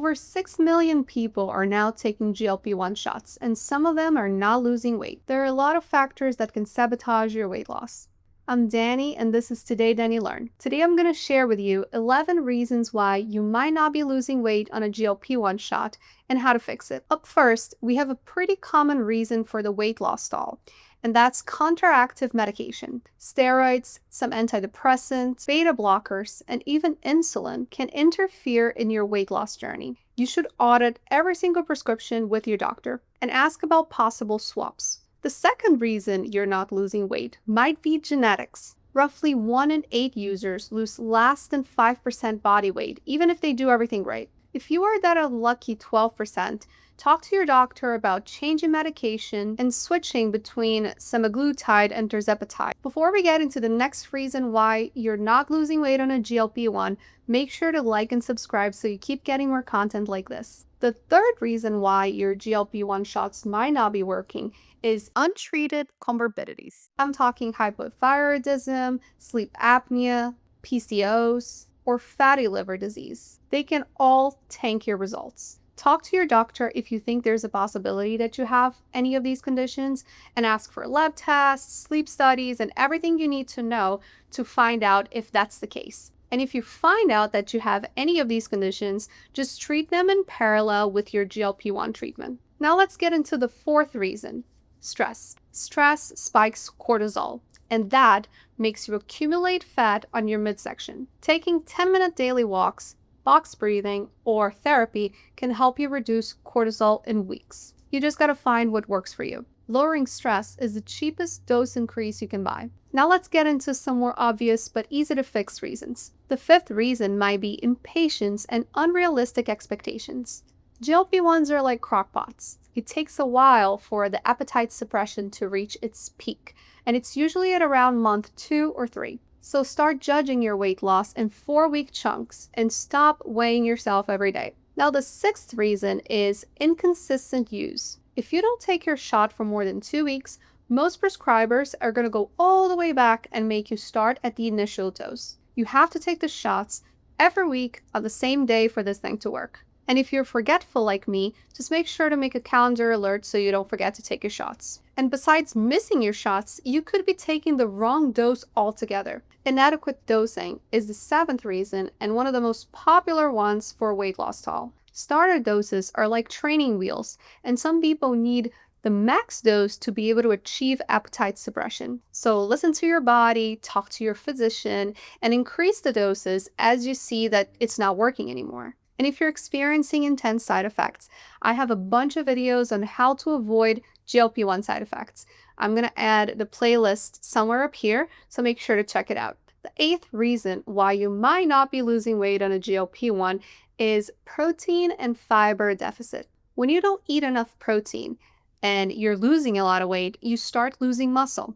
Over 6 million people are now taking GLP-1 shots, and some of them are not losing weight. There are a lot of factors that can sabotage your weight loss. I'm Danny, and this is Today Danny Learn. Today I'm going to share with you 11 reasons why you might not be losing weight on a GLP-1 shot and how to fix it. Up first, we have a pretty common reason for the weight loss stall, and that's counteractive medication. Steroids, some antidepressants, beta blockers, and even insulin can interfere in your weight loss journey. You should audit every single prescription with your doctor and ask about possible swaps. The second reason you're not losing weight might be genetics. Roughly 1 in 8 users lose less than 5% body weight, even if they do everything right. If you are that unlucky 12%, talk to your doctor about changing medication and switching between semaglutide and tirzepatide. Before we get into the next reason why you're not losing weight on a GLP-1, make sure to like and subscribe so you keep getting more content like this. The third reason why your GLP-1 shots might not be working is untreated comorbidities. I'm talking hypothyroidism, sleep apnea, PCOS, or fatty liver disease. They can all tank your results. Talk to your doctor if you think there's a possibility that you have any of these conditions and ask for lab tests, sleep studies, and everything you need to know to find out if that's the case. And if you find out that you have any of these conditions, just treat them in parallel with your GLP-1 treatment. Now let's get into the fourth reason. Stress. Stress spikes cortisol, and that makes you accumulate fat on your midsection. Taking 10-minute daily walks, box breathing, or therapy can help you reduce cortisol in weeks. You just gotta find what works for you. Lowering stress is the cheapest dose increase you can buy. Now let's get into some more obvious but easy to fix reasons. The fifth reason might be impatience and unrealistic expectations. GLP-1s are like crockpots. It takes a while for the appetite suppression to reach its peak, and it's usually at around month 2 or 3. So start judging your weight loss in 4-week chunks and stop weighing yourself every day. Now the sixth reason is inconsistent use. If you don't take your shot for more than 2 weeks, most prescribers are going to go all the way back and make you start at the initial dose. You have to take the shots every week on the same day for this thing to work. And if you're forgetful like me, just make sure to make a calendar alert so you don't forget to take your shots. And besides missing your shots, you could be taking the wrong dose altogether. Inadequate dosing is the seventh reason and one of the most popular ones for weight loss stall. Starter doses are like training wheels, and some people need the max dose to be able to achieve appetite suppression. So listen to your body, talk to your physician, and increase the doses as you see that it's not working anymore. And if you're experiencing intense side effects, I have a bunch of videos on how to avoid GLP-1 side effects. I'm going to add the playlist somewhere up here, so make sure to check it out. The eighth reason why you might not be losing weight on a GLP-1 is protein and fiber deficit. When you don't eat enough protein and you're losing a lot of weight, you start losing muscle.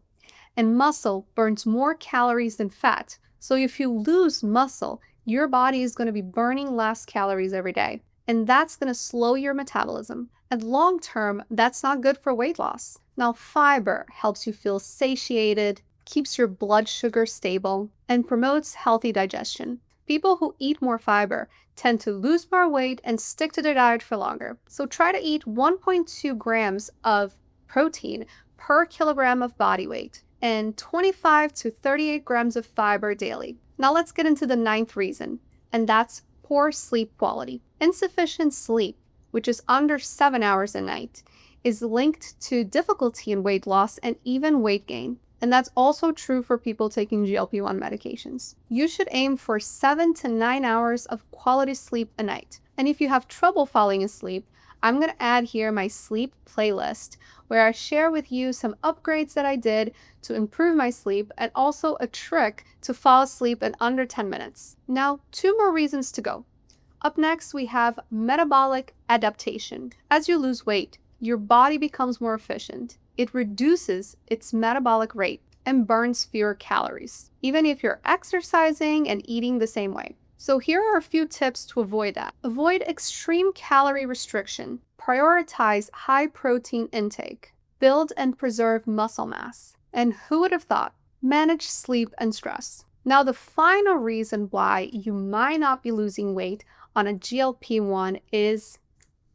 And muscle burns more calories than fat. So if you lose muscle, your body is going to be burning less calories every day, and that's going to slow your metabolism. And long term, that's not good for weight loss. Now, fiber helps you feel satiated, keeps your blood sugar stable, and promotes healthy digestion. People who eat more fiber tend to lose more weight and stick to their diet for longer. So try to eat 1.2 grams of protein per kilogram of body weight and 25 to 38 grams of fiber daily. Now let's get into the ninth reason, and that's poor sleep quality. Insufficient sleep, which is under 7 hours a night, is linked to difficulty in weight loss and even weight gain. And that's also true for people taking GLP-1 medications. You should aim for 7 to 9 hours of quality sleep a night. And if you have trouble falling asleep, I'm going to add here my sleep playlist, where I share with you some upgrades that I did to improve my sleep and also a trick to fall asleep in under 10 minutes. Now, 2 more reasons to go. Up next, we have metabolic adaptation. As you lose weight, your body becomes more efficient. It reduces its metabolic rate and burns fewer calories, even if you're exercising and eating the same way. So here are a few tips to avoid that. Avoid extreme calorie restriction. Prioritize high protein intake. Build and preserve muscle mass. And who would have thought? Manage sleep and stress. Now, the final reason why you might not be losing weight on a GLP-1 is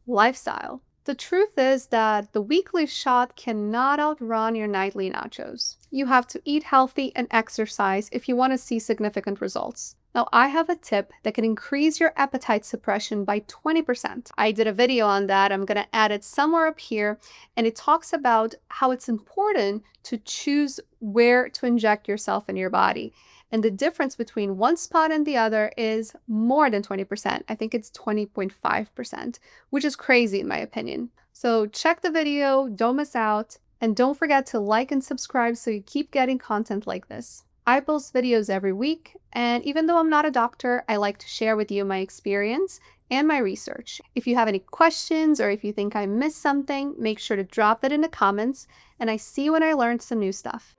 lifestyle. The truth is that the weekly shot cannot outrun your nightly nachos. You have to eat healthy and exercise if you want to see significant results. Now, I have a tip that can increase your appetite suppression by 20%. I did a video on that. I'm going to add it somewhere up here, and it talks about how it's important to choose where to inject yourself in your body. And the difference between one spot and the other is more than 20%. I think it's 20.5%, which is crazy in my opinion. So check the video, don't miss out, and don't forget to like and subscribe so you keep getting content like this. I post videos every week, and even though I'm not a doctor, I like to share with you my experience and my research. If you have any questions or if you think I missed something, make sure to drop that in the comments, and I see you when I learned some new stuff.